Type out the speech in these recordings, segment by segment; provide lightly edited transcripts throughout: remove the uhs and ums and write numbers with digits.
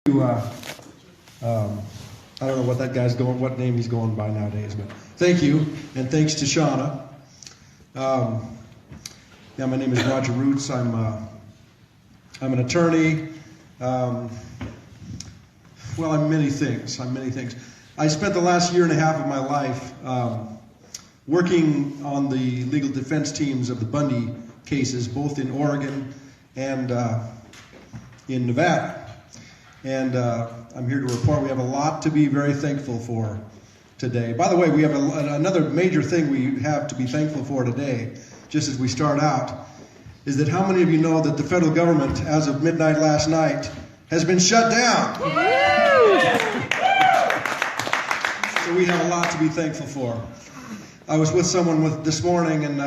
I don't know what that guy's going, what name he's going by nowadays, but thank you, and thanks to Shauna. Yeah, my name is Roger Roots. I'm an attorney. Well, I'm many things. I spent the last year and a half of my life working on the legal defense teams of the Bundy cases, both in Oregon and in Nevada. And I'm here to report we have a lot to be very thankful for today. By the way, we have another major thing we have to be thankful for today, just as we start out, is that how many of you know that the federal government, as of midnight last night, has been shut down? So we have a lot to be thankful for. I was with someone this morning, and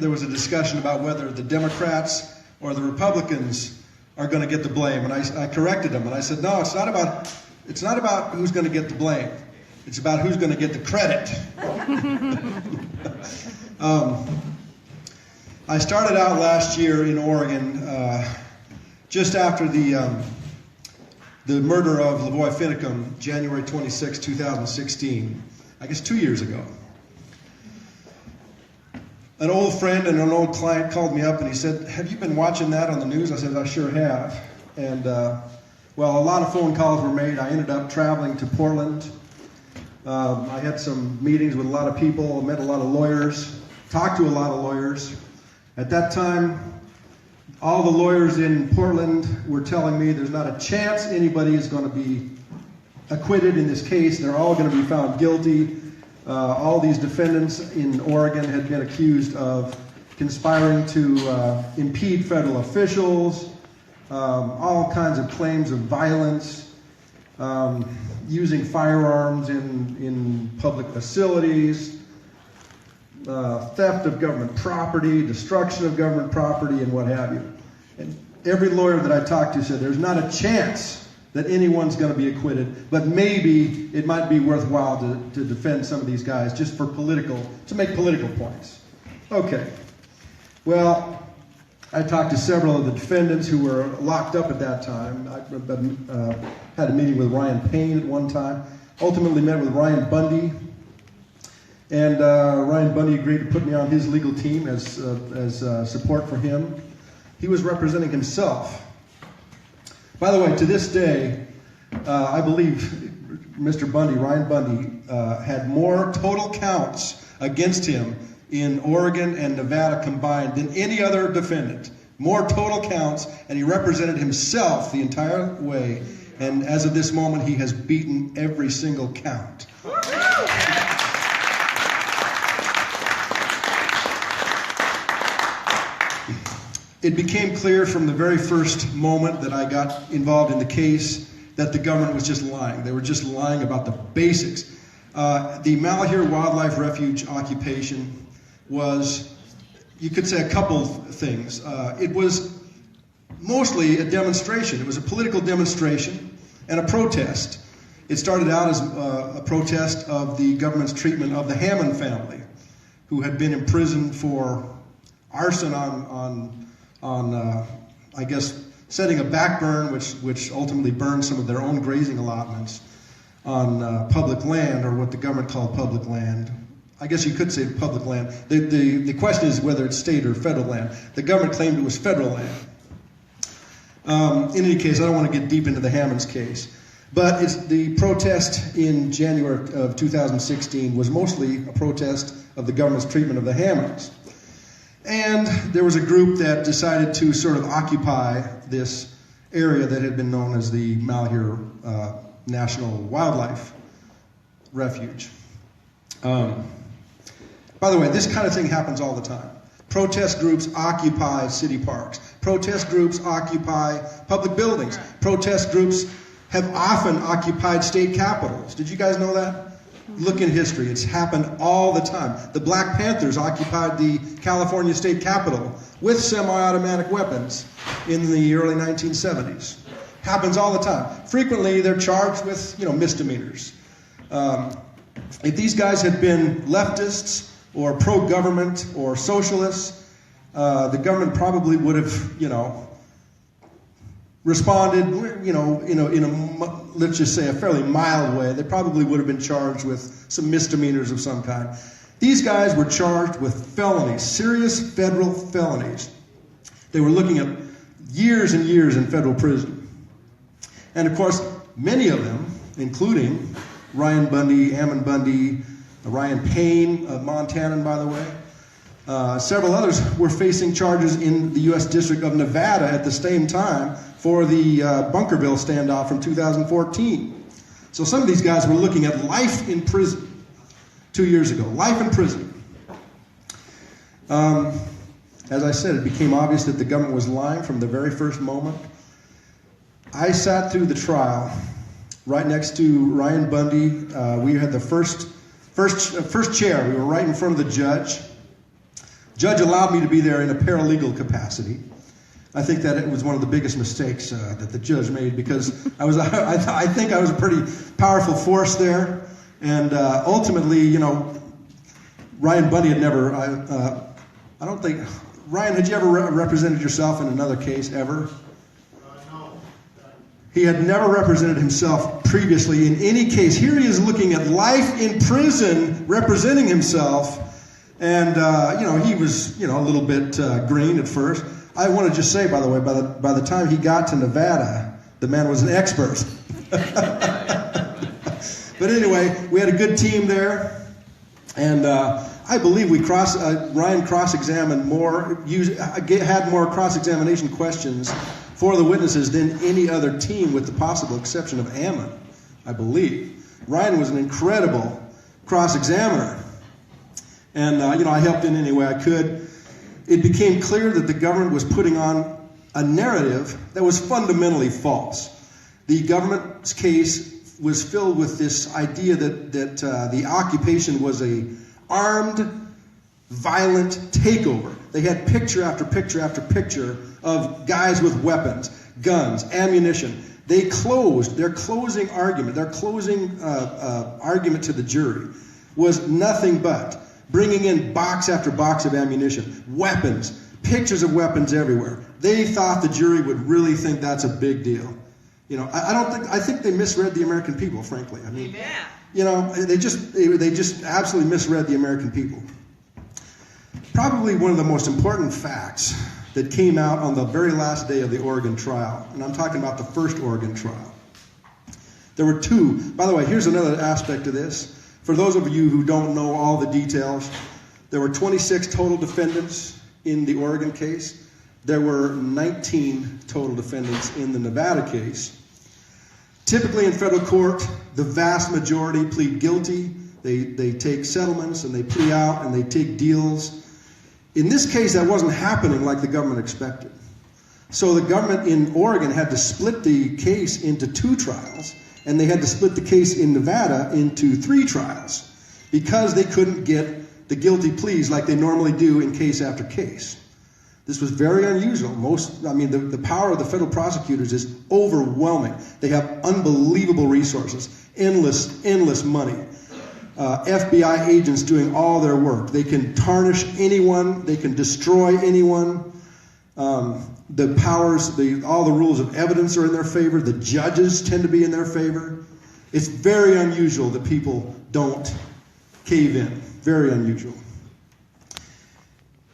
there was a discussion about whether the Democrats or the Republicans are going to get the blame. And I corrected them, and I said, no, it's not about who's going to get the blame. It's about who's going to get the credit. I started out last year in Oregon, just after the murder of Lavoy Finicum, January 26, 2016, I guess 2 years ago. An old friend and an old client called me up and he said, have you been watching that on the news? I said, I sure have. And, well, a lot of phone calls were made. I ended up traveling to Portland. I had some meetings with a lot of people, met a lot of lawyers, talked to a lot of lawyers. At that time, all the lawyers in Portland were telling me there's not a chance anybody is going to be acquitted in this case. They're all going to be found guilty. All these defendants in Oregon had been accused of conspiring to impede federal officials, all kinds of claims of violence, using firearms in public facilities, theft of government property, destruction of government property, and what have you. And every lawyer that I talked to said there's not a chance that anyone's going to be acquitted, but maybe it might be worthwhile to defend some of these guys just for to make political points. Okay. Well, I talked to several of the defendants who were locked up at that time. I had a meeting with Ryan Payne at one time, ultimately met with Ryan Bundy, and Ryan Bundy agreed to put me on his legal team as support for him. He was representing himself. By the way, to this day, I believe Mr. Bundy, Ryan Bundy, had more total counts against him in Oregon and Nevada combined than any other defendant. More total counts, and he represented himself the entire way. And as of this moment, he has beaten every single count. It became clear from the very first moment that I got involved in the case that the government was just lying. They were just lying about the basics. The Malheur Wildlife Refuge occupation was, you could say, a couple things. It was mostly a demonstration. It was a political demonstration and a protest. It started out as a protest of the government's treatment of the Hammond family, who had been imprisoned for arson on I guess, setting a backburn, which ultimately burned some of their own grazing allotments on public land, or what the government called public land. I guess you could say public land. The question is whether it's state or federal land. The government claimed it was federal land. In any case, I don't want to get deep into the Hammonds case. But the protest in January of 2016 was mostly a protest of the government's treatment of the Hammonds. And there was a group that decided to sort of occupy this area that had been known as the Malheur National Wildlife Refuge. By the way, this kind of thing happens all the time. Protest groups occupy city parks. Protest groups occupy public buildings. Protest groups have often occupied state capitals. Did you guys know that? Look in history. It's happened all the time. The Black Panthers occupied the California State Capitol with semi-automatic weapons in the early 1970s. Happens all the time. Frequently, they're charged with, misdemeanors. If these guys had been leftists or pro-government or socialists, the government probably would have, responded, let's just say a fairly mild way, they probably would have been charged with some misdemeanors of some kind. These guys were charged with felonies, serious federal felonies. They were looking at years and years in federal prison. And of course, many of them, including Ryan Bundy, Ammon Bundy, Ryan Payne, a Montanan, by the way, several others were facing charges in the U.S. District of Nevada at the same time for the Bunkerville standoff from 2014. So some of these guys were looking at life in prison 2 years ago. Life in prison. As I said, it became obvious that the government was lying from the very first moment. I sat through the trial right next to Ryan Bundy. We had the first chair. We were right in front of the judge. Judge allowed me to be there in a paralegal capacity. I think that it was one of the biggest mistakes that the judge made, because I think I was a pretty powerful force there. And ultimately, Ryan Bundy had never, I don't think, Ryan, had you ever represented yourself in another case ever? No. He had never represented himself previously in any case. Here he is looking at life in prison, representing himself. And, he was, a little bit green at first. I want to just say, by the way, by the time he got to Nevada, the man was an expert. But anyway, we had a good team there. And I believe Ryan cross-examined more, had more cross-examination questions for the witnesses than any other team, with the possible exception of Ammon, I believe. Ryan was an incredible cross-examiner. And, I helped in any way I could. It became clear that the government was putting on a narrative that was fundamentally false. The government's case was filled with this idea that the occupation was a armed, violent takeover. They had picture after picture after picture of guys with weapons, guns, ammunition. They closed their closing argument. Their closing argument to the jury was nothing but bringing in box after box of ammunition, weapons, pictures of weapons everywhere. They thought the jury would really think that's a big deal. I think they misread the American people, frankly. I mean, they just absolutely misread the American people. Probably one of the most important facts that came out on the very last day of the Oregon trial, and I'm talking about the first Oregon trial. There were two. By the way, here's another aspect of this. For those of you who don't know all the details, there were 26 total defendants in the Oregon case. There were 19 total defendants in the Nevada case. Typically in federal court, the vast majority plead guilty. They take settlements and they plea out and they take deals. In this case, that wasn't happening like the government expected. So the government in Oregon had to split the case into 2 trials, and they had to split the case in Nevada into 3 trials because they couldn't get the guilty pleas like they normally do in case after case. This was very unusual. The power of the federal prosecutors is overwhelming. They have unbelievable resources, endless money. FBI agents doing all their work. They can tarnish anyone. They can destroy anyone. All the rules of evidence are in their favor. The judges tend to be in their favor. It's very unusual that people don't cave in. Very unusual.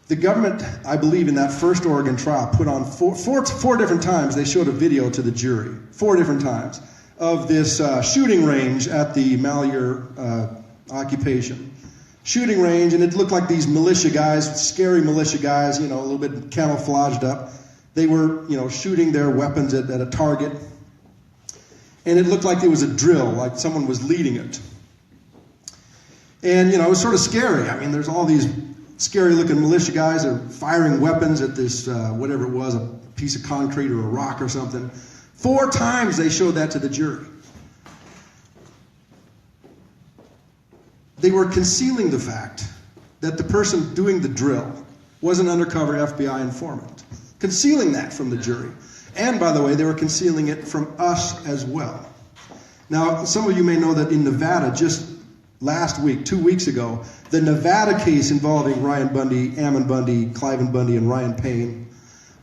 The government, I believe, in that first Oregon trial put on four different times, they showed a video to the jury, 4 different times, of this shooting range at the Malheur occupation. Shooting range, and it looked like these militia guys, scary militia guys, a little bit camouflaged up. They were, shooting their weapons at a target. And it looked like it was a drill, like someone was leading it. And, it was sort of scary. There's all these scary-looking militia guys that are firing weapons at this, whatever it was, a piece of concrete or a rock or something. 4 times they showed that to the jury. They were concealing the fact that the person doing the drill was an undercover FBI informant. Concealing that from the jury. And, by the way, they were concealing it from us as well. Now, some of you may know that in Nevada, just last week, 2 weeks ago, the Nevada case involving Ryan Bundy, Ammon Bundy, Cliven Bundy, and Ryan Payne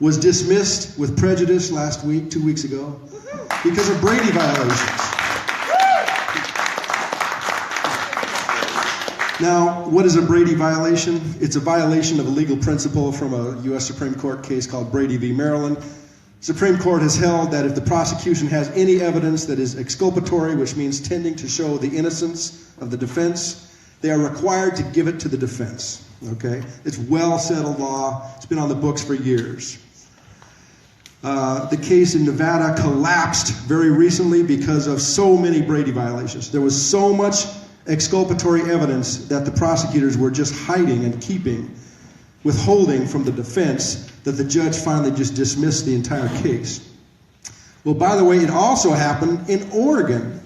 was dismissed with prejudice last week, 2 weeks ago, because of Brady violations. Now, what is a Brady violation? It's a violation of a legal principle from a U.S. Supreme Court case called Brady v. Maryland. Supreme Court has held that if the prosecution has any evidence that is exculpatory, which means tending to show the innocence of the defense, they are required to give it to the defense. Okay? It's well-settled law. It's been on the books for years. The case in Nevada collapsed very recently because of so many Brady violations. There was so much exculpatory evidence that the prosecutors were just hiding and keeping, withholding from the defense, that the judge finally just dismissed the entire case. Well, by the way, it also happened in Oregon.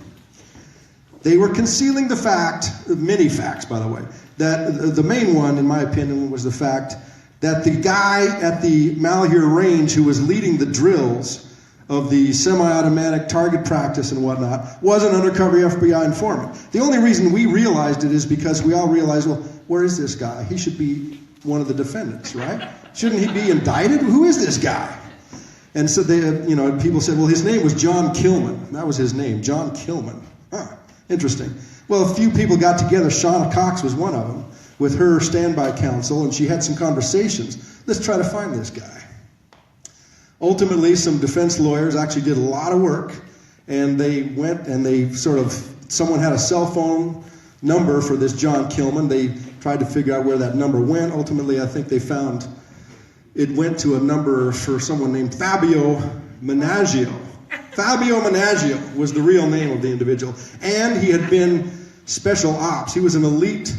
They were concealing the fact, many facts, by the way, that the main one, in my opinion, was the fact that the guy at the Malheur Range who was leading the drills of the semi-automatic target practice and whatnot was an undercover FBI informant. The only reason we realized it is because we all realized, well, where is this guy? He should be one of the defendants, right? Shouldn't he be indicted? Who is this guy? And so they, people said, well, his name was John Kilman. That was his name, John Kilman. Huh, interesting. Well, a few people got together. Shauna Cox was one of them, with her standby counsel, and she had some conversations. Let's try to find this guy. Ultimately, some defense lawyers actually did a lot of work, and they went and someone had a cell phone number for this John Kilman. They tried to figure out where that number went. Ultimately, I think they found it went to a number for someone named Fabio Managgio. Fabio Managgio was the real name of the individual, and he had been special ops. He was an elite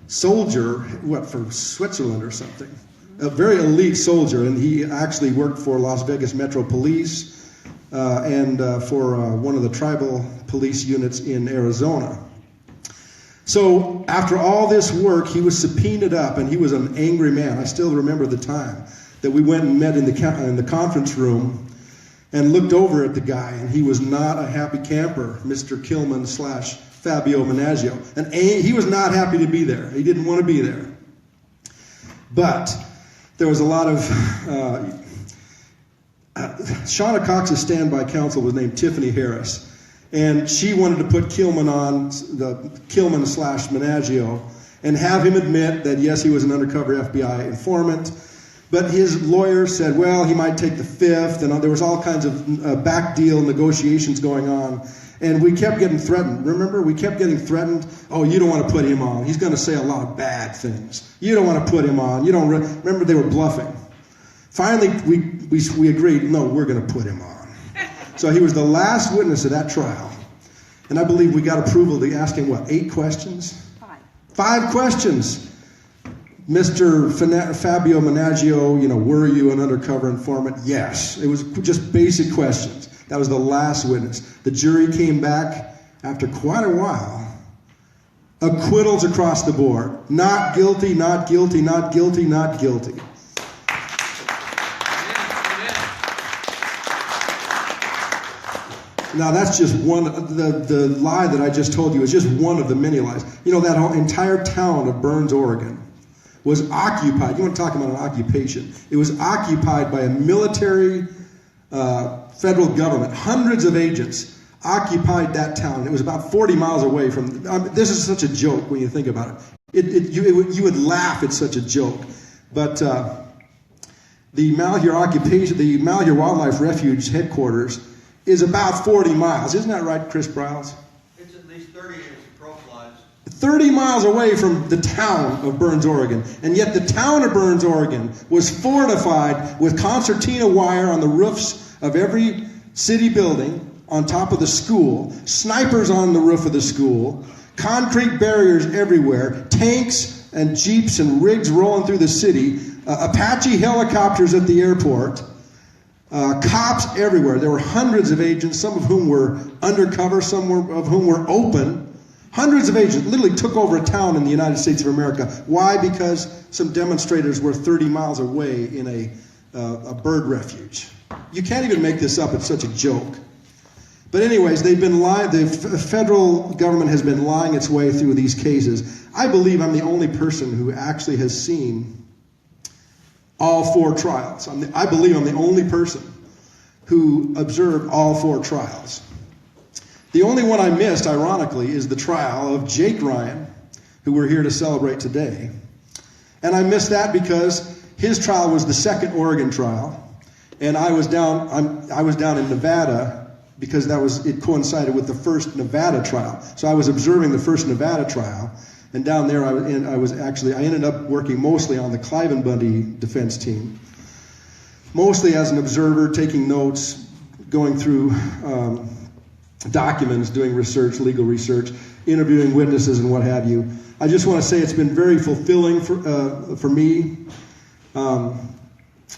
soldier, for Switzerland or something. A very elite soldier, and he actually worked for Las Vegas Metro Police and for one of the tribal police units in Arizona. So after all this work, he was subpoenaed up, and he was an angry man. I still remember the time that we went and met in the conference room and looked over at the guy, and he was not a happy camper, Mr. Kilman / Fabio Managgio. And he was not happy to be there. He didn't want to be there. But there was a lot of... Shauna Cox's standby counsel was named Tiffany Harris. And she wanted to put Kilman on, the Kilman / Managgio, and have him admit that, yes, he was an undercover FBI informant. But his lawyer said, well, he might take the fifth, and there was all kinds of back deal negotiations going on. And we kept getting threatened. Remember, we kept getting threatened. Oh, you don't want to put him on. He's going to say a lot of bad things. You don't want to put him on. You don't remember, they were bluffing. Finally, we agreed, no, we're going to put him on. So he was the last witness of that trial. And I believe we got approval to ask him, 8 questions? 5 questions. Mr. Fabio Managgio, were you an undercover informant? Yes. It was just basic questions. That was the last witness. The jury came back after quite a while. Acquittals across the board. Not guilty, not guilty, not guilty, not guilty. Now that's just one, the lie that I just told you is just one of the many lies. That whole entire town of Burns, Oregon was occupied. You want to talk about an occupation. It was occupied by a military federal government. Hundreds of agents occupied that town. It was about 40 miles away from... this is such a joke when you think about it. You would laugh at such a joke. But the Malheur Wildlife Refuge headquarters is about 40 miles. Isn't that right, Chris Briles? It's at least 30 as the crow flies. 30 miles away from the town of Burns, Oregon. And yet the town of Burns, Oregon was fortified with concertina wire on the roofs of every city building, on top of the school, snipers on the roof of the school, concrete barriers everywhere, tanks and jeeps and rigs rolling through the city, Apache helicopters at the airport, cops everywhere. There were hundreds of agents, some of whom were undercover, some of whom were open. Hundreds of agents literally took over a town in the United States of America. Why? Because some demonstrators were 30 miles away in a bird refuge. You can't even make this up. It's such a joke. But anyways, they've been lying. The federal government has been lying its way through these cases. I believe I'm the only person who actually has seen all 4 trials. I believe I'm the only person who observed all 4 trials. The only one I missed, ironically, is the trial of Jake Ryan, who we're here to celebrate today. And I missed that because his trial was the second Oregon trial, and I was down in Nevada because it coincided with the first Nevada trial. So I was observing the first Nevada trial, and down there I ended up working mostly on the Clive and Bundy defense team, mostly as an observer, taking notes, going through documents, doing research, legal research, interviewing witnesses and what have you. I just want to say it's been very fulfilling for me.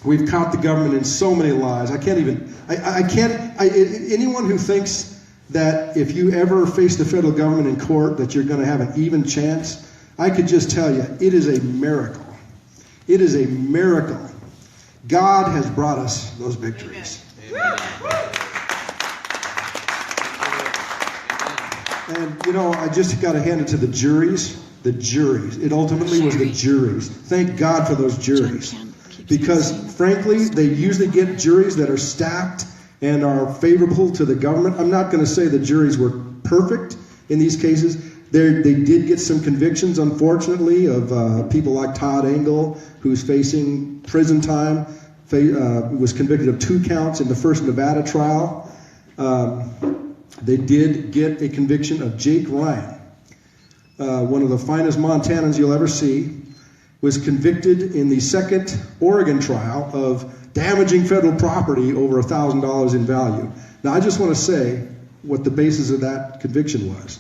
We've caught the government in so many lies. Anyone who thinks that if you ever face the federal government in court that you're going to have an even chance, I could just tell you, it is a miracle. It is a miracle. God has brought us those victories. Amen. And, I just got to hand it to the juries. The juries. It ultimately was the juries. Thank God for those juries. Because, frankly, they usually get juries that are stacked and are favorable to the government. I'm not going to say the juries were perfect in these cases. They did get some convictions, unfortunately, of people like Todd Engel, who's facing prison time, was convicted of 2 counts in the first Nevada trial. They did get a conviction of Jake Ryan, one of the finest Montanans you'll ever see, was convicted in the second Oregon trial of damaging federal property over $1,000 in value. Now, I just want to say what the basis of that conviction was.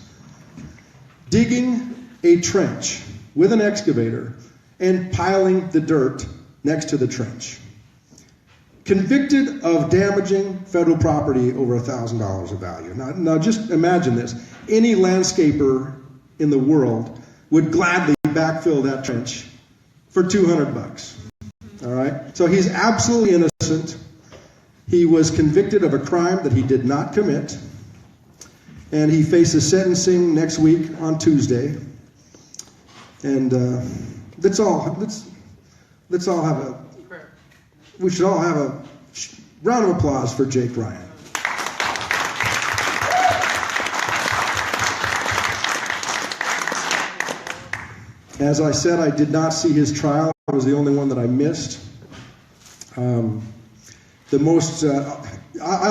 Digging a trench with an excavator and piling the dirt next to the trench. Convicted of damaging federal property over $1,000 of value. Now just imagine this. Any landscaper in the world would gladly backfill that trench for $200. All right? So he's absolutely innocent. He was convicted of a crime that he did not commit. And he faces sentencing next week on Tuesday. And we should all have a round of applause for Jake Ryan. As I said, I did not see his trial. I was the only one that I missed. I'll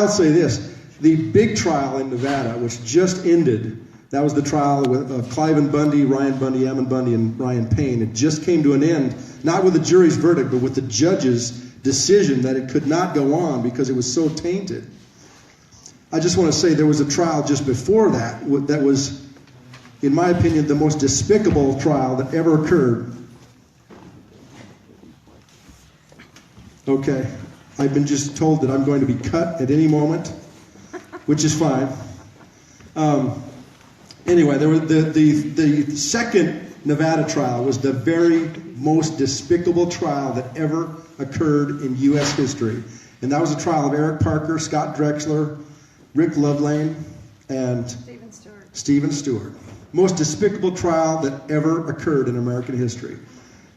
say this. The big trial in Nevada, which just ended, that was the trial of Clive and Bundy, Ryan Bundy, Ammon Bundy, and Ryan Payne. It just came to an end, not with the jury's verdict, but with the judge's decision that it could not go on because it was so tainted. I just want to say there was a trial just before that that was, in my opinion, the most despicable trial that ever occurred. Okay, I've been just told that I'm going to be cut at any moment, which is fine. Anyway, the second Nevada trial was the very most despicable trial that ever occurred in U.S. history. And that was a trial of Eric Parker, Scott Drexler, Rick Lovelane, and Stephen Stewart. Most despicable trial that ever occurred in American history.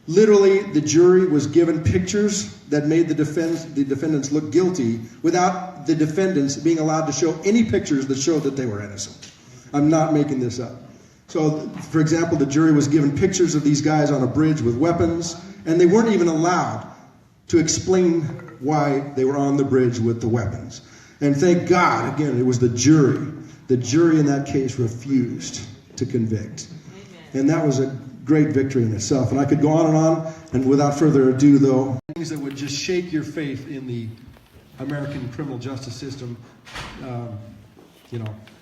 Literally, the jury was given pictures that made the defendants look guilty without the defendants being allowed to show any pictures that showed that they were innocent. I'm not making this up. So, for example, the jury was given pictures of these guys on a bridge with weapons, and they weren't even allowed to explain why they were on the bridge with the weapons. And thank God, again, it was the jury. The jury in that case refused to convict. Amen. And that was a great victory in itself. And I could go on, and without further ado, though, things that would just shake your faith in the American criminal justice system,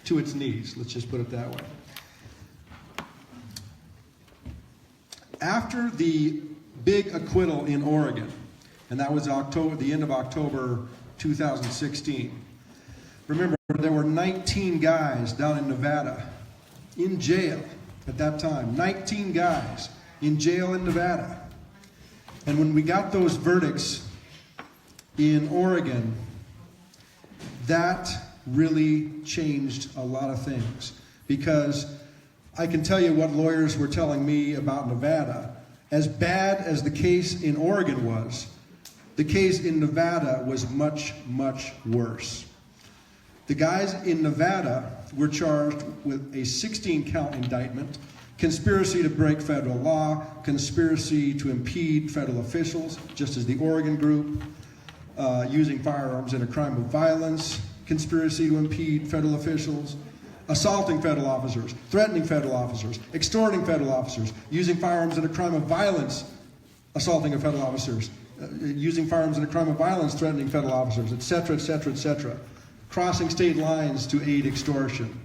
to its knees. Let's just put it that way. After the big acquittal in Oregon, and that was the end of October 2016. Remember, there were 19 guys down in Nevada in jail at that time. 19 guys in jail in Nevada. And when we got those verdicts in Oregon, that really changed a lot of things. Because I can tell you what lawyers were telling me about Nevada. As bad as the case in Oregon was, The case in Nevada was much, much worse. The guys in Nevada were charged with a 16-count indictment, conspiracy to break federal law, conspiracy to impede federal officials, just as the Oregon group, using firearms in a crime of violence, conspiracy to impede federal officials, assaulting federal officers, threatening federal officers, extorting federal officers, using firearms in a crime of violence, assaulting federal officers, using firearms in a crime of violence, threatening federal officers, etc., etc., etc., crossing state lines to aid extortion,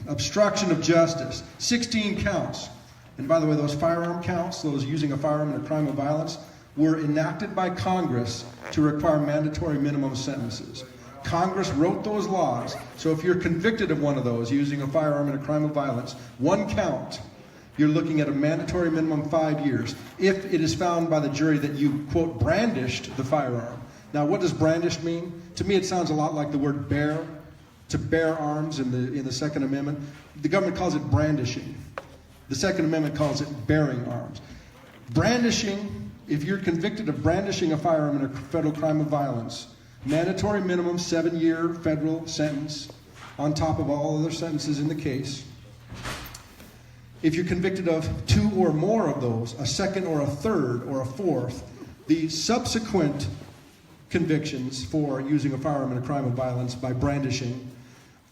obstruction of justice, 16 counts. And by the way, those firearm counts, those using a firearm in a crime of violence, were enacted by Congress to require mandatory minimum sentences. Congress wrote those laws, so if you're convicted of one of those, using a firearm in a crime of violence, one count, you're looking at a mandatory minimum 5 years. If it is found by the jury that you, quote, brandished the firearm. Now, what does brandished mean? To me, it sounds a lot like the word bear, to bear arms in the Second Amendment. The government calls it brandishing. The Second Amendment calls it bearing arms. Brandishing, if you're convicted of brandishing a firearm in a federal crime of violence, mandatory minimum 7-year federal sentence on top of all other sentences in the case. If you're convicted of 2 or more of those, a second or a third or a fourth, the subsequent convictions for using a firearm in a crime of violence by brandishing,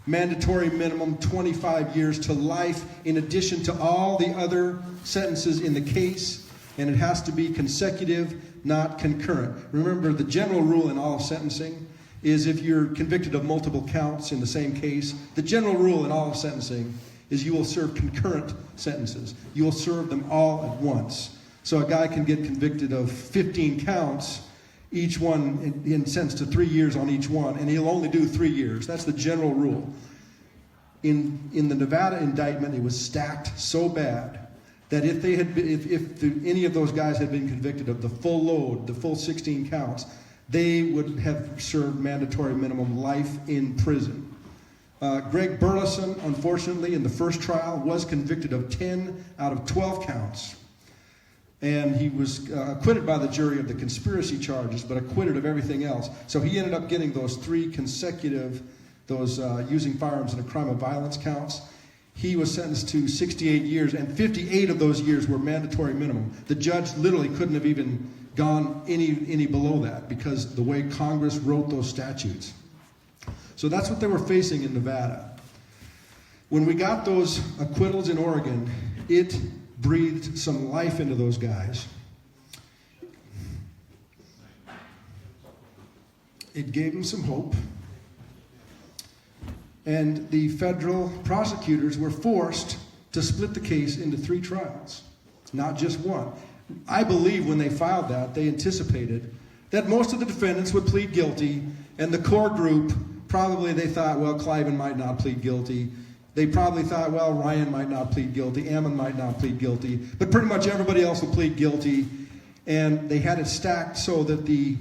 mandatory minimum 25 years to life in addition to all the other sentences in the case, and it has to be consecutive, not concurrent. Remember, the general rule in all sentencing is if you're convicted of multiple counts in the same case, the general rule in all sentencing is you will serve concurrent sentences. You will serve them all at once. So a guy can get convicted of 15 counts, each one in sentenced to 3 years on each one, and he'll only do 3 years. That's the general rule. In the Nevada indictment, it was stacked so bad that if any of those guys had been convicted of the full load, the full 16 counts, they would have served mandatory minimum life in prison. Greg Burleson, unfortunately, in the first trial, was convicted of 10 out of 12 counts. And he was acquitted by the jury of the conspiracy charges, but acquitted of everything else. So he ended up getting those 3 consecutive, using firearms in a crime of violence counts. He was sentenced to 68 years, and 58 of those years were mandatory minimum. The judge literally couldn't have even gone any below that because the way Congress wrote those statutes. So that's what they were facing in Nevada. When we got those acquittals in Oregon, it breathed some life into those guys. It gave them some hope. And the federal prosecutors were forced to split the case into 3 trials, not just one. I believe when they filed that, they anticipated that most of the defendants would plead guilty, and the core group, probably they thought, well, Cliven might not plead guilty. They probably thought, well, Ryan might not plead guilty, Ammon might not plead guilty, but pretty much everybody else will plead guilty. And they had it stacked so that the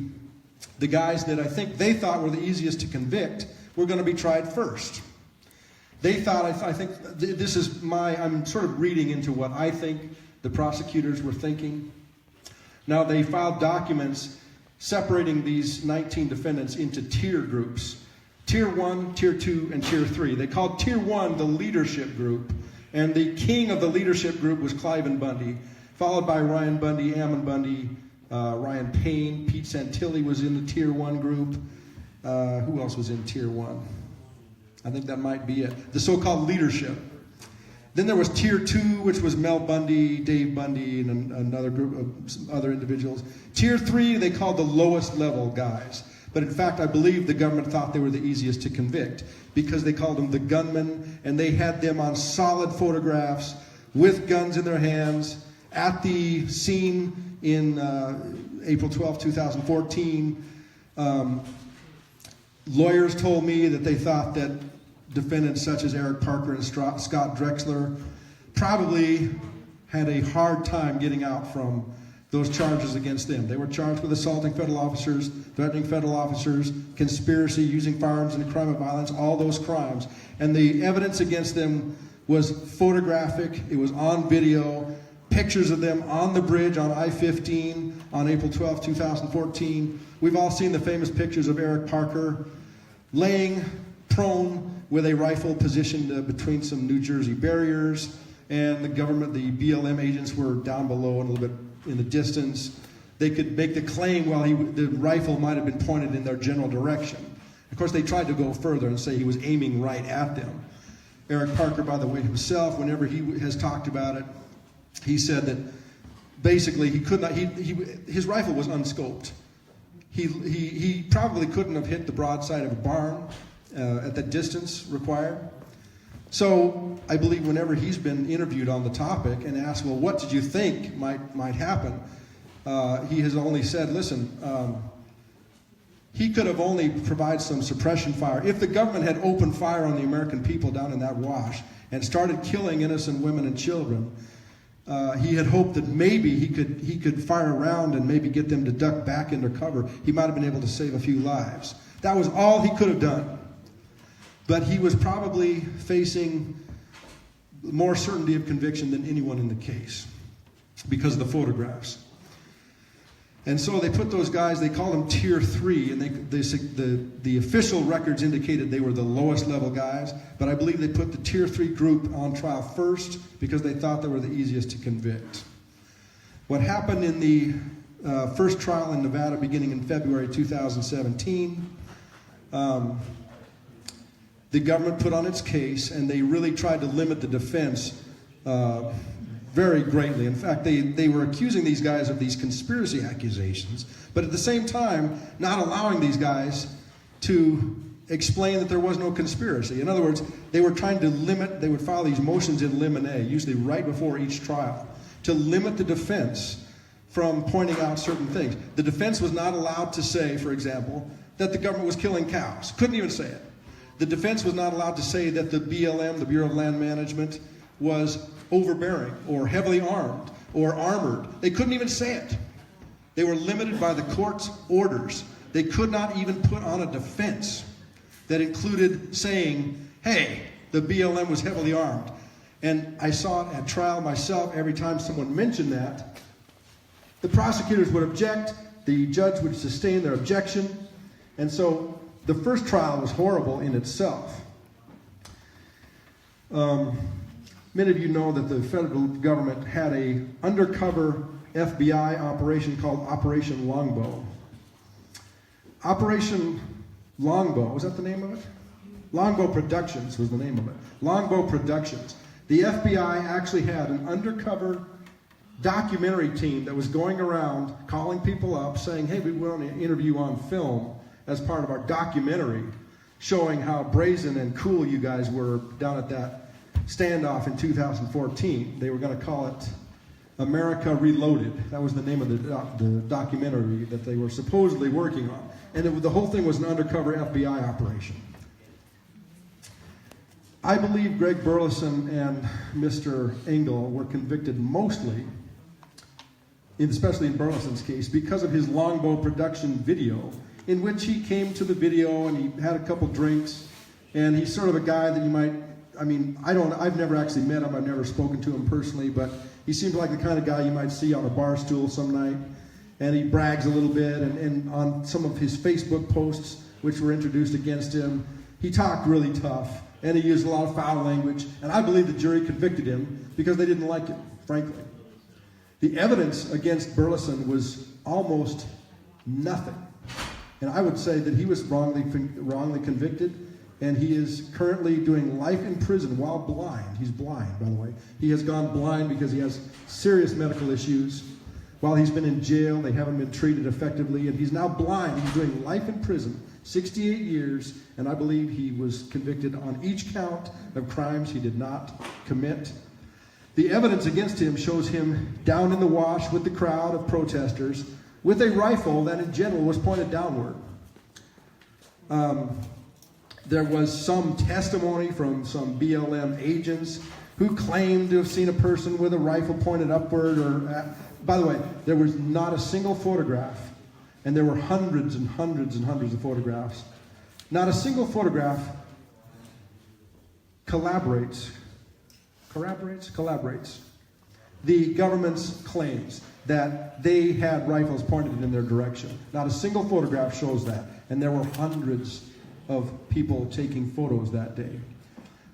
guys that I think they thought were the easiest to convict were going to be tried first. They thought, I think, this is I'm sort of reading into what I think the prosecutors were thinking. Now, they filed documents separating these 19 defendants into tier groups. Tier 1, Tier 2, and Tier 3. They called Tier 1 the leadership group, and the king of the leadership group was Cliven Bundy, followed by Ryan Bundy, Ammon Bundy, Ryan Payne, Pete Santilli was in the Tier 1 group. Who else was in Tier 1? I think that might be it. The so-called leadership. Then there was Tier 2, which was Mel Bundy, Dave Bundy, and another group of other individuals. Tier 3, they called the lowest level guys. But in fact, I believe the government thought they were the easiest to convict because they called them the gunmen, and they had them on solid photographs with guns in their hands at the scene in April 12, 2014. Lawyers told me that they thought that defendants such as Eric Parker and Scott Drexler probably had a hard time getting out from those charges against them. They were charged with assaulting federal officers, threatening federal officers, conspiracy, using firearms in a crime of violence, all those crimes. And the evidence against them was photographic, it was on video, pictures of them on the bridge on I-15, on April 12, 2014. We've all seen the famous pictures of Eric Parker laying prone with a rifle positioned between some New Jersey barriers, and the government, the BLM agents were down below and a little bit in the distance. They could make the claim, well, the rifle might have been pointed in their general direction. Of course, they tried to go further and say he was aiming right at them. Eric Parker, by the way, himself, whenever he has talked about it, he said that basically he could not, his rifle was unscoped. He probably couldn't have hit the broadside of a barn at the distance required. So I believe whenever he's been interviewed on the topic and asked, well, what did you think might happen? He has only said, listen, he could have only provided some suppression fire. If the government had opened fire on the American people down in that wash and started killing innocent women and children, he had hoped that maybe he could fire around and maybe get them to duck back into cover. He might have been able to save a few lives. That was all he could have done. But he was probably facing more certainty of conviction than anyone in the case because of the photographs. And so they put those guys, they called them Tier 3, and the official records indicated they were the lowest level guys, but I believe they put the Tier 3 group on trial first because they thought they were the easiest to convict. What happened in the first trial in Nevada beginning in February 2017, the government put on its case, and they really tried to limit the defense very greatly. In fact, they were accusing these guys of these conspiracy accusations, but at the same time, not allowing these guys to explain that there was no conspiracy. In other words, they were trying to limit, they would file these motions in limine, usually right before each trial, to limit the defense from pointing out certain things. The defense was not allowed to say, for example, that the government was killing cows. Couldn't even say it. The defense was not allowed to say that the BLM, the Bureau of Land Management, was overbearing or heavily armed or armored. They couldn't even say it. They were limited by the court's orders. They could not even put on a defense that included saying, hey, the BLM was heavily armed. And I saw it at trial myself. Every time someone mentioned that, the prosecutors would object, the judge would sustain their objection, and so the first trial was horrible in itself. Many of you know that the federal government had an undercover FBI operation called Operation Longbow. Operation Longbow, was that the name of it? Longbow Productions was the name of it. Longbow Productions. The FBI actually had an undercover documentary team that was going around calling people up saying, hey, we want to interview on film as part of our documentary showing how brazen and cool you guys were down at that standoff in 2014. They were going to call it America Reloaded. That was the name of the documentary that they were supposedly working on. And the whole thing was an undercover FBI operation. I believe Greg Burleson and Mr. Engel were convicted mostly, especially in Burleson's case, because of his Longbow production video, in which he came to the video and he had a couple drinks, and he's sort of a guy that you might, I've never actually met him, I've never spoken to him personally, but he seems like the kind of guy you might see on a bar stool some night, and he brags a little bit, and on some of his Facebook posts, which were introduced against him, he talked really tough, and he used a lot of foul language, and I believe the jury convicted him because they didn't like him, frankly. The evidence against Burleson was almost nothing, and I would say that he was wrongly convicted, and he is currently doing life in prison while blind. He's blind, by the way. He has gone blind because he has serious medical issues. While he's been in jail, they haven't been treated effectively, and he's now blind. He's doing life in prison, 68 years, and I believe he was convicted on each count of crimes he did not commit. The evidence against him shows him down in the wash with the crowd of protesters with a rifle that in general was pointed downward. There was some testimony from some BLM agents who claimed to have seen a person with a rifle pointed upward. By the way, there was not a single photograph, and there were hundreds and hundreds and hundreds of photographs. Not a single photograph corroborates the government's claims that they had rifles pointed in their direction. Not a single photograph shows that, and there were hundreds of people taking photos that day.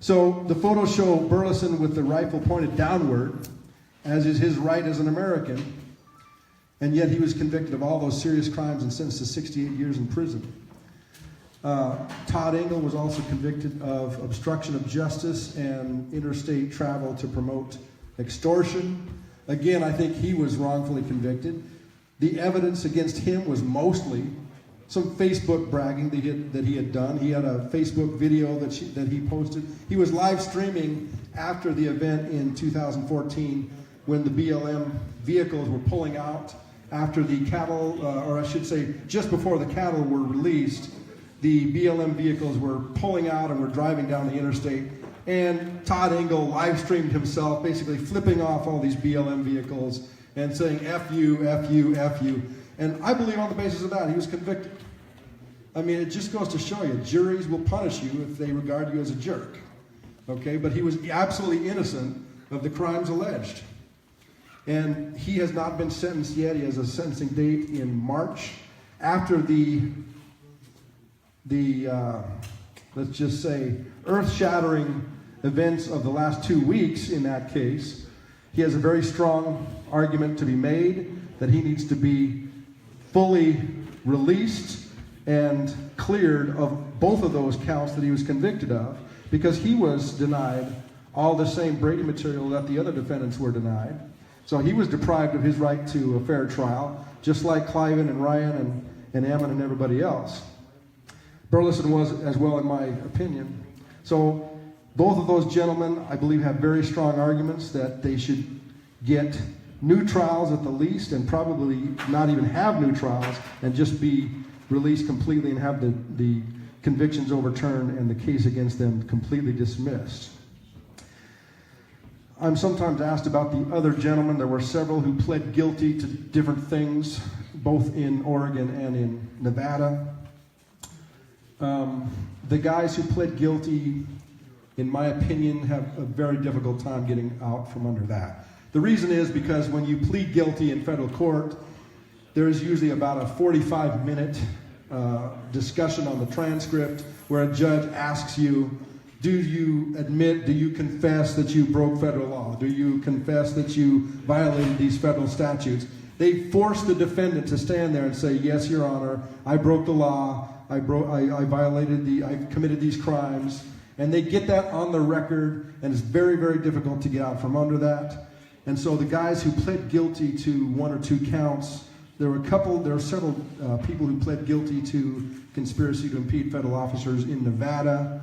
So the photos show Burleson with the rifle pointed downward, as is his right as an American, and yet he was convicted of all those serious crimes and sentenced to 68 years in prison. Todd Engel was also convicted of obstruction of justice and interstate travel to promote extortion. Again, I think he was wrongfully convicted. The evidence against him was mostly some Facebook bragging that he had done. He had a Facebook video that he posted. He was live streaming after the event in 2014 when the BLM vehicles were pulling out after the cattle, or I should say just before the cattle were released. The BLM vehicles were pulling out and were driving down the interstate. And Todd Engel live streamed himself, basically flipping off all these BLM vehicles and saying, F you, F you, F you. And I believe on the basis of that, he was convicted. I mean, it just goes to show you, juries will punish you if they regard you as a jerk. Okay, but he was absolutely innocent of the crimes alleged. And he has not been sentenced yet. He has a sentencing date in March. After the let's just say, earth-shattering events of the last 2 weeks in that case, he has a very strong argument to be made that he needs to be fully released and cleared of both of those counts that he was convicted of, because he was denied all the same Brady material that the other defendants were denied. So he was deprived of his right to a fair trial, just like Cliven and Ryan and Ammon and everybody else. Burleson was as well, in my opinion. So both of those gentlemen, I believe, have very strong arguments that they should get new trials at the least, and probably not even have new trials, and just be released completely and have the convictions overturned and the case against them completely dismissed. I'm sometimes asked about the other gentlemen. There were several who pled guilty to different things, both in Oregon and in Nevada. The guys who pled guilty, in my opinion, have a very difficult time getting out from under that. The reason is because when you plead guilty in federal court, there is usually about a 45-minute discussion on the transcript where a judge asks you, do you admit, do you confess that you broke federal law? Do you confess that you violated these federal statutes? They force the defendant to stand there and say, yes, Your Honor, I broke the law, I committed these crimes. And they get that on the record, and it's very, very difficult to get out from under that. And so the guys who pled guilty to one or two counts, there were several people who pled guilty to conspiracy to impede federal officers in Nevada.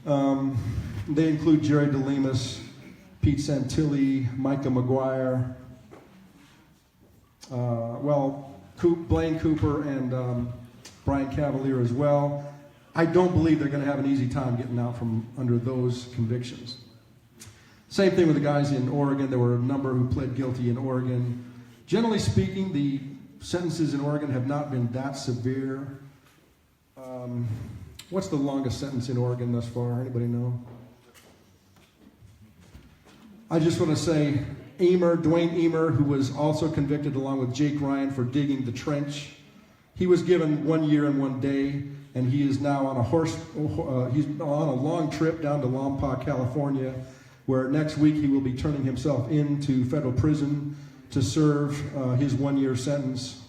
They include Jerry DeLemus, Pete Santilli, Micah McGuire, Blaine Cooper, and Brian Cavalier as well. I don't believe they're going to have an easy time getting out from under those convictions. Same thing with the guys in Oregon. There were a number who pled guilty in Oregon. Generally speaking, the sentences in Oregon have not been that severe. What's the longest sentence in Oregon thus far? Anybody know? I just want to say Dwayne Emer, who was also convicted along with Jake Ryan for digging the trench, he was given 1 year and 1 day, and he is now on he's on a long trip down to Lompoc, California, where next week he will be turning himself into federal prison to serve his 1 year sentence.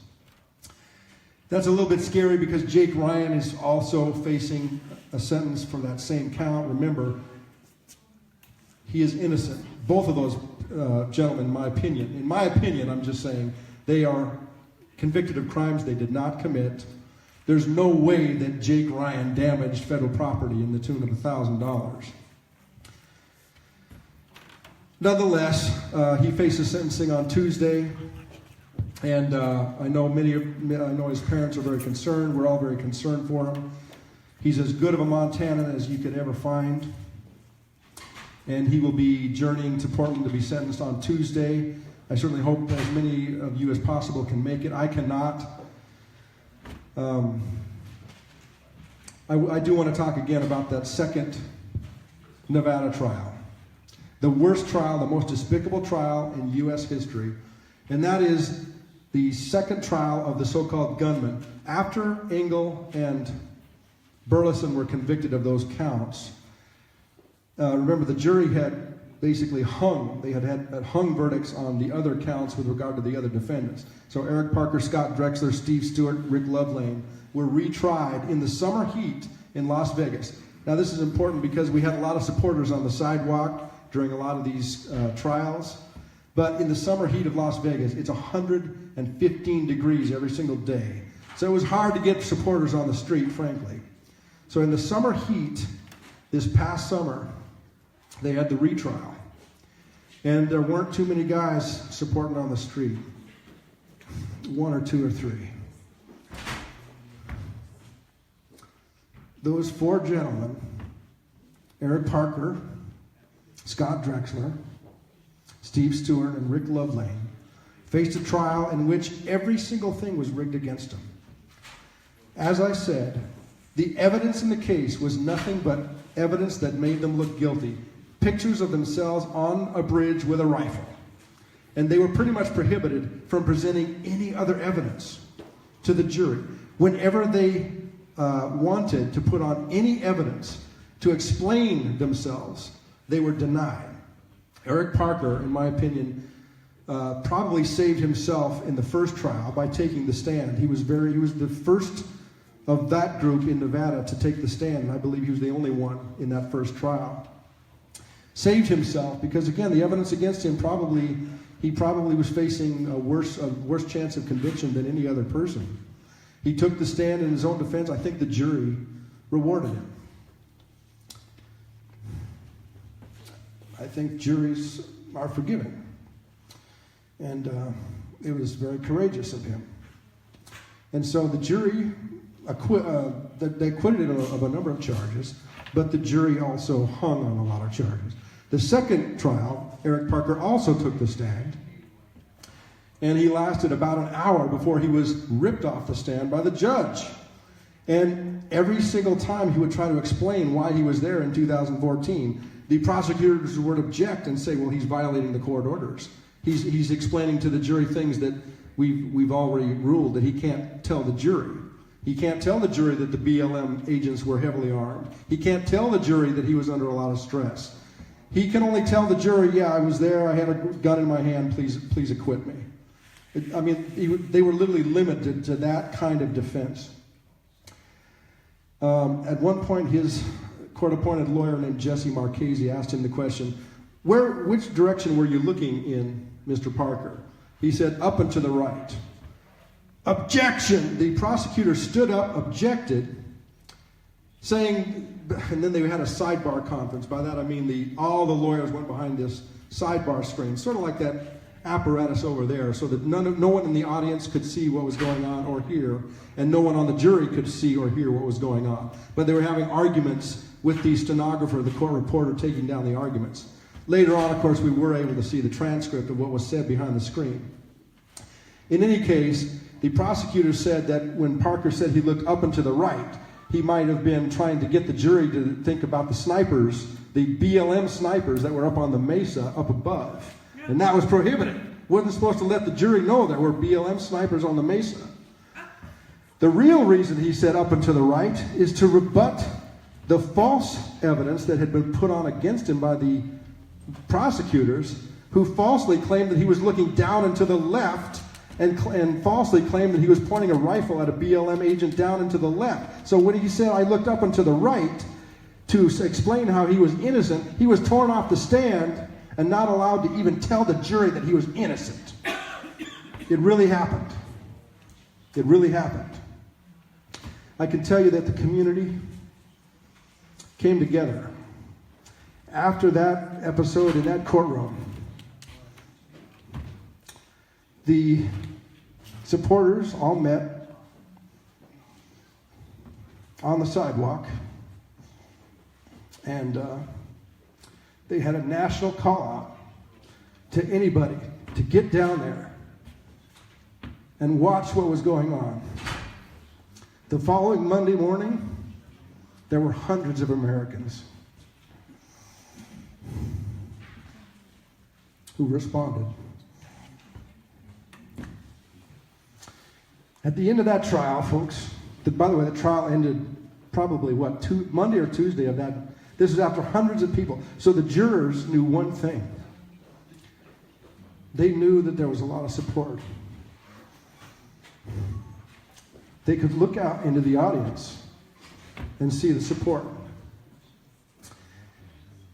That's a little bit scary because Jake Ryan is also facing a sentence for that same count. Remember, he is innocent. Both of those gentlemen, in my opinion, I'm just saying, they are convicted of crimes they did not commit. There's no way that Jake Ryan damaged federal property in the tune of $1,000. Nonetheless, he faces sentencing on Tuesday, and I know his parents are very concerned. We're all very concerned for him. He's as good of a Montanan as you could ever find, and he will be journeying to Portland to be sentenced on Tuesday. I certainly hope as many of you as possible can make it. I cannot. I do want to talk again about that second Nevada trial. the worst trial, the most despicable trial in U.S. history, and that is the second trial of the so-called gunman. After Engel and Burleson were convicted of those counts, remember the jury had basically hung. They had hung verdicts on the other counts with regard to the other defendants. So Eric Parker, Scott Drexler, Steve Stewart, Rick Lovelane were retried in the summer heat in Las Vegas. Now this is important because we had a lot of supporters on the sidewalk during a lot of these trials. But in the summer heat of Las Vegas, it's 115 degrees every single day. So it was hard to get supporters on the street, frankly. So in the summer heat, this past summer, they had the retrial. And there weren't too many guys supporting on the street. One or two or three. Those four gentlemen, Eric Parker, Scott Drexler, Steve Stewart, and Rick Lovelane, faced a trial in which every single thing was rigged against them. As I said, the evidence in the case was nothing but evidence that made them look guilty. Pictures of themselves on a bridge with a rifle. And they were pretty much prohibited from presenting any other evidence to the jury. Whenever they wanted to put on any evidence to explain themselves, they were denied. Eric Parker, in my opinion, probably saved himself in the first trial by taking the stand. He was the first of that group in Nevada to take the stand, and I believe he was the only one in that first trial. Saved himself because, again, the evidence against him he probably was facing a worse chance of conviction than any other person. He took the stand in his own defense. I think the jury rewarded him. I think juries are forgiving. And it was very courageous of him. And so the jury, they acquitted him of a number of charges, but the jury also hung on a lot of charges. The second trial, Eric Parker also took the stand, and he lasted about an hour before he was ripped off the stand by the judge. And every single time he would try to explain why he was there in 2014, the prosecutors would object and say, well, he's violating the court orders. He's explaining to the jury things that we've already ruled that he can't tell the jury. He can't tell the jury that the BLM agents were heavily armed. He can't tell the jury that he was under a lot of stress. He can only tell the jury, yeah, I was there, I had a gun in my hand, please acquit me. They were literally limited to that kind of defense. At one point, his court-appointed lawyer named Jesse Marchese asked him the question, which direction were you looking in, Mr. Parker? He said, up and to the right. Objection! The prosecutor stood up, objected, saying, and then they had a sidebar conference. By that I mean all the lawyers went behind this sidebar screen, sort of like that apparatus over there, so that no one in the audience could see what was going on or hear, and no one on the jury could see or hear what was going on. But they were having arguments with the stenographer, the court reporter, taking down the arguments. Later on, of course, we were able to see the transcript of what was said behind the screen. In any case, the prosecutor said that when Parker said he looked up and to the right, he might have been trying to get the jury to think about the snipers, the BLM snipers that were up on the mesa up above. And that was prohibited. Wasn't supposed to let the jury know there were BLM snipers on the mesa. The real reason he said up and to the right is to rebut the false evidence that had been put on against him by the prosecutors, who falsely claimed that he was looking down and to the left, and falsely claimed that he was pointing a rifle at a BLM agent down and to the left. So when he said, I looked up and to the right, to explain how he was innocent, he was torn off the stand and not allowed to even tell the jury that he was innocent. It really happened. It really happened. I can tell you that the community came together after that episode in that courtroom. The supporters all met on the sidewalk, and they had a national call out to anybody to get down there and watch what was going on. The following Monday morning, there were hundreds of Americans. who responded. At the end of that trial, folks, by the way, the trial ended probably, Monday or Tuesday of that. This was after hundreds of people. So the jurors knew one thing. They knew that there was a lot of support. They could look out into the audience and see the support.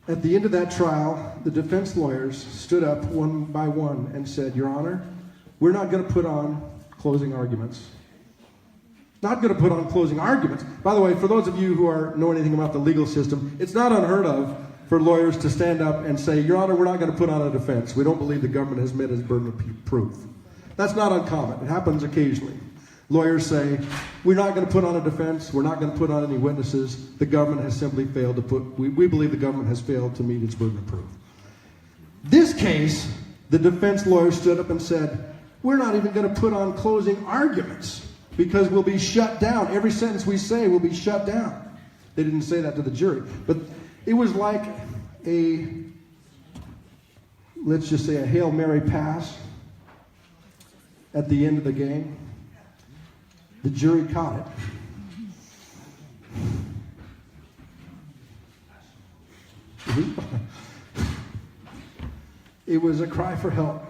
At the end of that trial, the defense lawyers stood up one by one and said, Your Honor, we're not going to put on closing arguments. Not going to put on closing arguments. By the way, for those of you who know anything about the legal system, it's not unheard of for lawyers to stand up and say, Your Honor, we're not going to put on a defense. We don't believe the government has met its burden of proof. That's not uncommon. It happens occasionally. Lawyers say, we're not going to put on a defense. We're not going to put on any witnesses. The government has simply failed we believe the government has failed to meet its burden of proof. This case, the defense lawyers stood up and said, we're not even going to put on closing arguments because we'll be shut down. Every sentence we say will be shut down. They didn't say that to the jury. But it was like let's just say a Hail Mary pass at the end of the game. The jury caught it. It was a cry for help.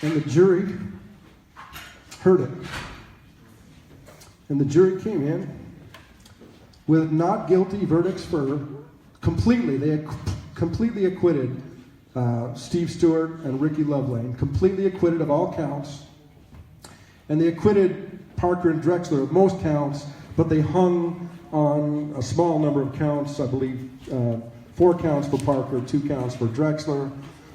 And the jury heard it. And the jury came in with not guilty verdicts for completely. They completely acquitted Steve Stewart and Ricky Lovelane. Completely acquitted of all counts. And they acquitted Parker and Drexler of most counts, but they hung on a small number of counts, I believe 4 counts for Parker, 2 counts for Drexler.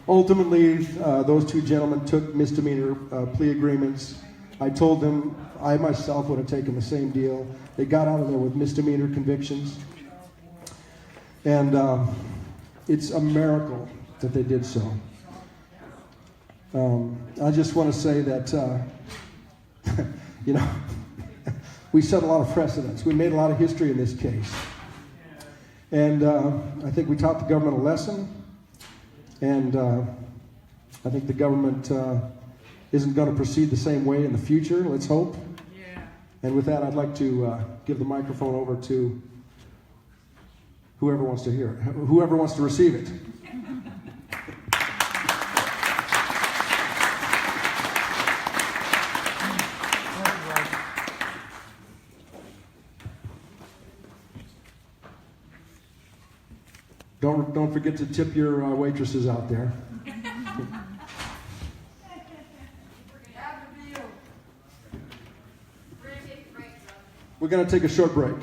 Ultimately, those 2 gentlemen took misdemeanor plea agreements. I told them I myself would have taken the same deal. They got out of there with misdemeanor convictions. And it's a miracle that they did so. I just want to say that we set a lot of precedents. We made a lot of history in this case. And I think we taught the government a lesson. And I think the government isn't going to proceed the same way in the future, let's hope. Yeah. And with that, I'd like to give the microphone over to whoever wants to hear it, whoever wants to receive it. Don't forget to tip your waitresses out there. We're going to take a short break.